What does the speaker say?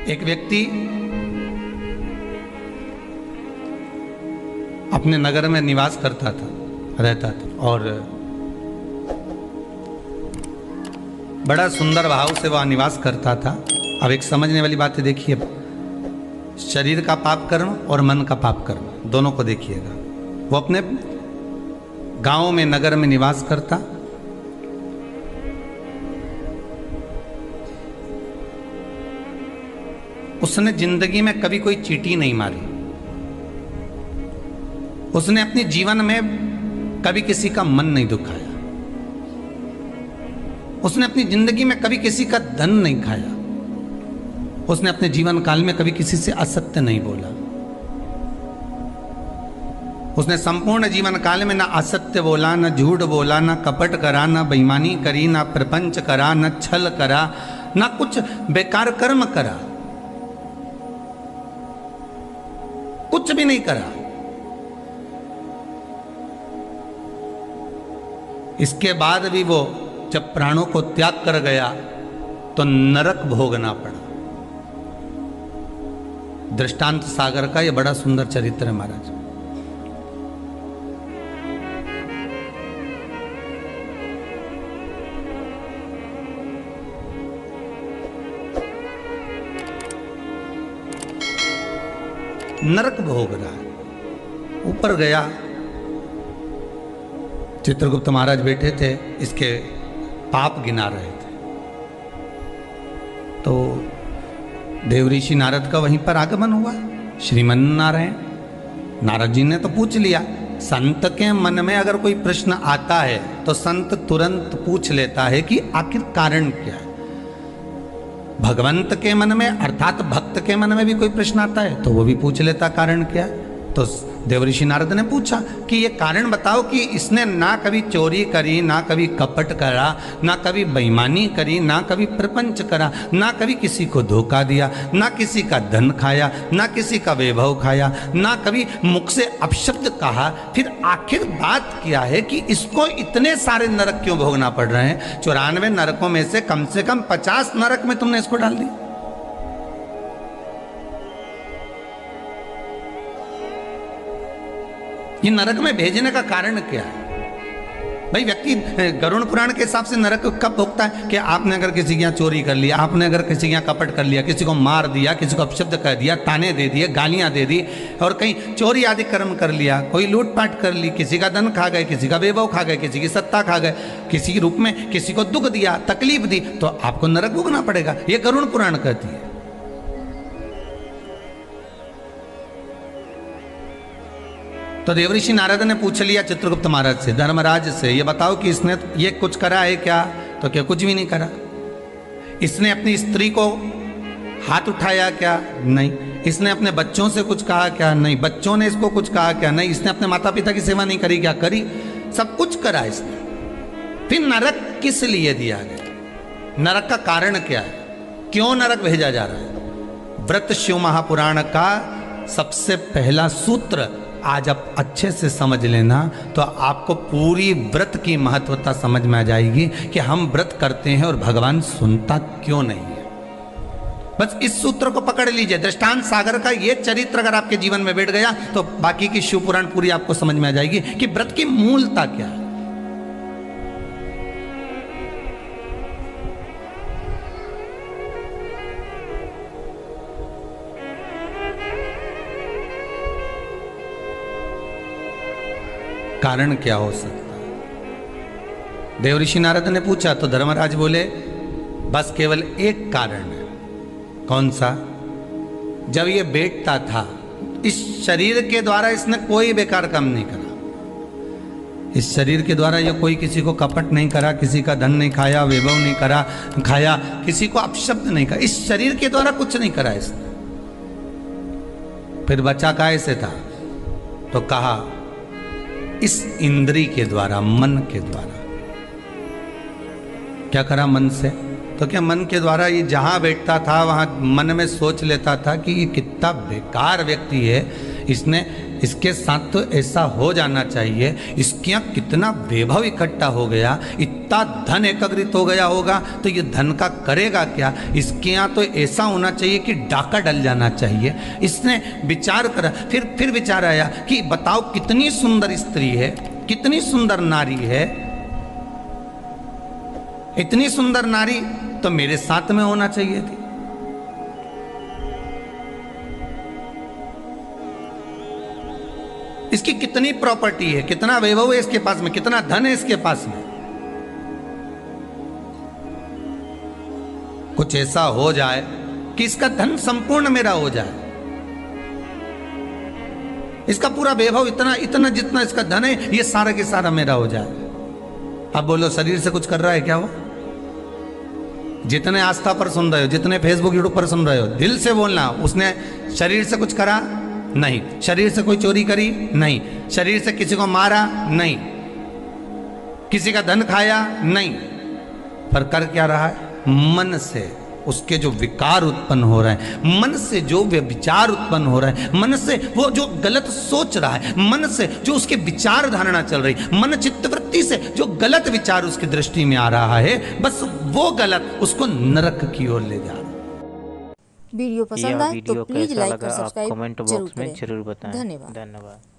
एक व्यक्ति अपने नगर में निवास करता था, रहता था, और बड़ा सुंदर भाव से वह निवास करता था। अब एक समझने वाली बात है, देखिए, शरीर का पाप कर्म और मन का पाप कर्म दोनों को देखिएगा। वो अपने गांव में, नगर में निवास करता। उसने जिंदगी में कभी कोई चींटी नहीं मारी। उसने अपने जीवन में कभी किसी का मन नहीं दुखाया। उसने अपनी जिंदगी में कभी किसी का धन नहीं खाया। उसने अपने जीवन काल में कभी किसी से असत्य नहीं बोला। उसने संपूर्ण जीवन काल में ना असत्य बोला, ना झूठ बोला, ना कपट करा, ना बेईमानी करी, ना प्रपंच करा, ना छल करा, ना कुछ बेकार कर्म करा, कुछ भी नहीं करा। इसके बाद भी वो जब प्राणों को त्याग कर गया तो नरक भोगना पड़ा। दृष्टांत सागर का यह बड़ा सुंदर चरित्र है महाराज। नरक भोग रहा है। ऊपर गया, चित्रगुप्त महाराज बैठे थे, इसके पाप गिना रहे थे। तो देवऋषि नारद का वहीं पर आगमन हुआ। श्रीमन नारायण, नारद जी ने तो पूछ लिया। संत के मन में अगर कोई प्रश्न आता है तो संत तुरंत पूछ लेता है कि आखिर कारण क्या है। भगवंत के मन में, अर्थात भक्त के मन में भी कोई प्रश्न आता है तो वो भी पूछ लेता कारण क्या है। तो देवऋषि नारद ने पूछा कि ये कारण बताओ कि इसने ना कभी चोरी करी, ना कभी कपट करा, ना कभी बेईमानी करी, ना कभी प्रपंच करा, ना कभी किसी को धोखा दिया, ना किसी का धन खाया, ना किसी का वैभव खाया, ना कभी मुख से अपशब्द कहा। फिर आखिर बात क्या है कि इसको इतने सारे नरक क्यों भोगना पड़ रहे हैं? 94 नरकों में से कम 50 नरक में तुमने इसको डाल दिया। ये नरक में भेजने का कारण क्या है? भाई, व्यक्ति गरुड़ पुराण के हिसाब से नरक कब भोगता है कि आपने अगर किसी के यहाँ चोरी कर लिया, आपने अगर किसी के यहाँ कपट कर लिया, किसी को मार दिया, किसी को अपशब्द कह दिया, ताने दे दिए, गालियां दे दी, और कहीं चोरी आदि कर्म कर लिया, कोई लूटपाट कर ली, किसी का धन खा गए, किसी का वैभव खा गए, किसी की सत्ता खा गए, किसी के रूप में किसी को दुख दिया, तकलीफ दी, तो आपको नरक भोगना पड़ेगा। ये गरुड़ पुराण कहती है। तो देवऋषि नारद ने पूछ लिया चित्रगुप्त महाराज से, धर्मराज से, ये बताओ कि इसने ये कुछ करा है क्या? तो क्या कुछ भी नहीं करा। इसने अपनी स्त्री को हाथ उठाया क्या? नहीं। इसने अपने बच्चों से कुछ कहा क्या? नहीं। बच्चों ने इसको कुछ कहा क्या? नहीं। इसने अपने माता पिता की सेवा नहीं करी क्या? करी। सब कुछ करा इसने। फिर नरक किस लिए दिया गया? नरक का कारण क्या है? क्यों नरक भेजा जा रहा है? व्रत शिव महापुराण का सबसे पहला सूत्र आज आप अच्छे से समझ लेना तो आपको पूरी व्रत की महत्वता समझ में आ जाएगी कि हम व्रत करते हैं और भगवान सुनता क्यों नहीं है। बस इस सूत्र को पकड़ लीजिए। दृष्टांत सागर का ये चरित्र अगर आपके जीवन में बैठ गया तो बाकी की शिव पुराण पूरी आपको समझ में आ जाएगी कि व्रत की मूलता क्या है। कारण क्या हो सकता है? देवऋषि नारद ने पूछा तो धर्मराज बोले, बस केवल एक कारण है। कौन सा? जब ये बैठता था, इस शरीर के द्वारा इसने कोई बेकार काम नहीं करा। इस शरीर के द्वारा ये कोई किसी को कपट नहीं करा, किसी का धन नहीं खाया, वैभव नहीं खाया, किसी को अपशब्द नहीं कहा। इस शरीर के द्वारा कुछ नहीं करा इसने। फिर बचा कैसे था? तो कहा इस इंद्री के द्वारा, मन के द्वारा। क्या करा मन से? तो क्या मन के द्वारा ये जहां बैठता था वहां मन में सोच लेता था कि ये कितना बेकार व्यक्ति है, इसने इसके साथ तो ऐसा हो जाना चाहिए, इसके यहाँ कितना वैभव इकट्ठा हो गया, इतना धन एकत्रित हो गया होगा, तो ये धन का करेगा क्या। इसके यहाँ तो ऐसा होना चाहिए कि डाका डल जाना चाहिए। इसने विचार करा, फिर विचार आया कि बताओ कितनी सुंदर स्त्री है, कितनी सुंदर नारी है, इतनी सुंदर नारी तो मेरे साथ में होना चाहिए थी। इसकी कितनी प्रॉपर्टी है, कितना वैभव है इसके पास में, कितना धन है इसके पास में। कुछ ऐसा हो जाए कि इसका धन संपूर्ण मेरा हो जाए, इसका पूरा वैभव इतना जितना इसका धन है ये सारा के सारा मेरा हो जाए। अब बोलो शरीर से कुछ कर रहा है क्या वो? जितने आस्था पर सुन रहे हो, जितने फेसबुक यूट्यूब पर सुन रहे हो, दिल से बोलना, उसने शरीर से कुछ करा नहीं, शरीर से कोई चोरी करी नहीं, शरीर से किसी को मारा नहीं, किसी का धन खाया नहीं, पर कर क्या रहा है? मन से उसके जो विकार उत्पन्न हो रहे हैं, मन से जो विचार उत्पन्न हो रहे हैं, मन से वो जो गलत सोच रहा है, मन से जो उसके विचार धारणा चल रही, मन चित्तवृत्ति से जो गलत विचार उसकी दृष्टि में आ रहा है, बस वो गलत उसको नरक की ओर ले जा रहा है। वीडियो पसंद आए तो प्लीज लाइक और सब्सक्राइब कमेंट बॉक्स में जरूर बताएं। धन्यवाद। धन्यवाद।